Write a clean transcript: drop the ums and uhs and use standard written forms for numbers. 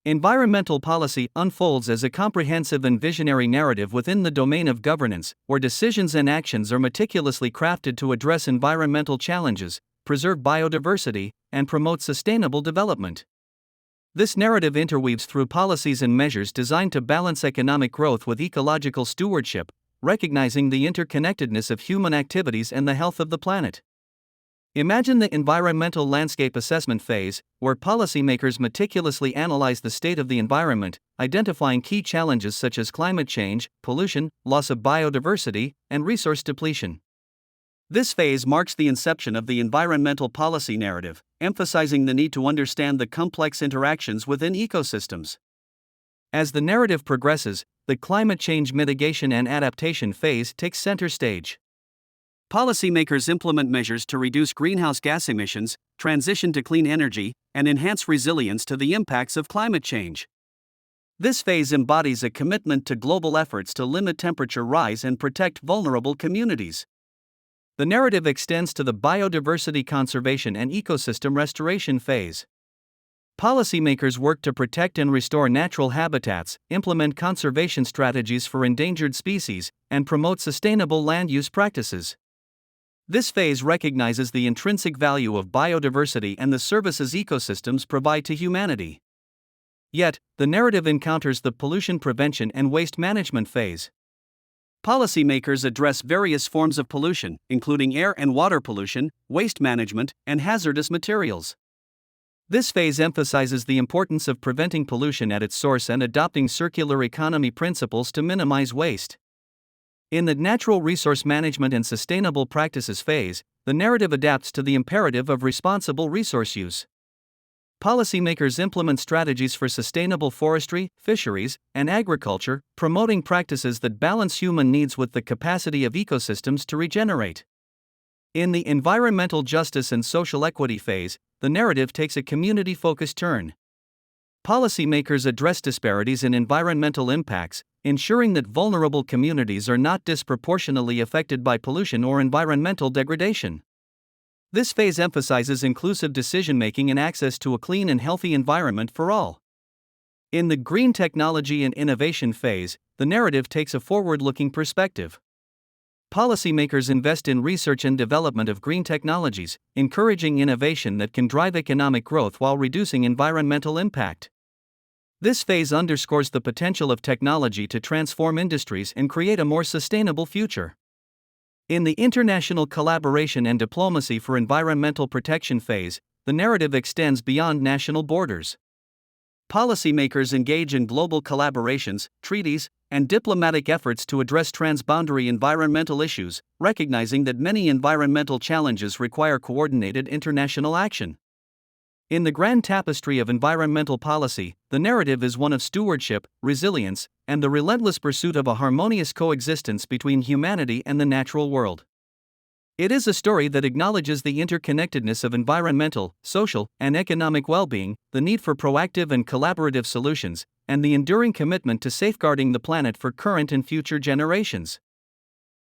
Environmental policy unfolds as a comprehensive and visionary narrative within the domain of governance, where decisions and actions are meticulously crafted to address environmental challenges, preserve biodiversity, and promote sustainable development. This narrative interweaves through policies and measures designed to balance economic growth with ecological stewardship, recognizing the interconnectedness of human activities and the health of the planet. Imagine the environmental landscape assessment phase, where policymakers meticulously analyze the state of the environment, identifying key challenges such as climate change, pollution, loss of biodiversity, and resource depletion. This phase marks the inception of the environmental policy narrative, emphasizing the need to understand the complex interactions within ecosystems. As the narrative progresses, the climate change mitigation and adaptation phase takes center stage. Policymakers implement measures to reduce greenhouse gas emissions, transition to clean energy, and enhance resilience to the impacts of climate change. This phase embodies a commitment to global efforts to limit temperature rise and protect vulnerable communities. The narrative extends to the biodiversity conservation and ecosystem restoration phase. Policymakers work to protect and restore natural habitats, implement conservation strategies for endangered species, and promote sustainable land use practices. This phase recognizes the intrinsic value of biodiversity and the services ecosystems provide to humanity. Yet, the narrative encounters the pollution prevention and waste management phase. Policymakers address various forms of pollution, including air and water pollution, waste management, and hazardous materials. This phase emphasizes the importance of preventing pollution at its source and adopting circular economy principles to minimize waste. In the natural resource management and sustainable practices phase, the narrative adapts to the imperative of responsible resource use. Policymakers implement strategies for sustainable forestry, fisheries, and agriculture, promoting practices that balance human needs with the capacity of ecosystems to regenerate. In the environmental justice and social equity phase, the narrative takes a community-focused turn. Policymakers address disparities in environmental impacts, ensuring that vulnerable communities are not disproportionately affected by pollution or environmental degradation. This phase emphasizes inclusive decision-making and access to a clean and healthy environment for all. In the green technology and innovation phase, the narrative takes a forward-looking perspective. Policymakers invest in research and development of green technologies, encouraging innovation that can drive economic growth while reducing environmental impact. This phase underscores the potential of technology to transform industries and create a more sustainable future. In the international collaboration and diplomacy for environmental protection phase, the narrative extends beyond national borders. Policymakers engage in global collaborations, treaties, and diplomatic efforts to address transboundary environmental issues, recognizing that many environmental challenges require coordinated international action. In the grand tapestry of environmental policy, the narrative is one of stewardship, resilience, and the relentless pursuit of a harmonious coexistence between humanity and the natural world. It is a story that acknowledges the interconnectedness of environmental, social, and economic well-being, the need for proactive and collaborative solutions, and the enduring commitment to safeguarding the planet for current and future generations.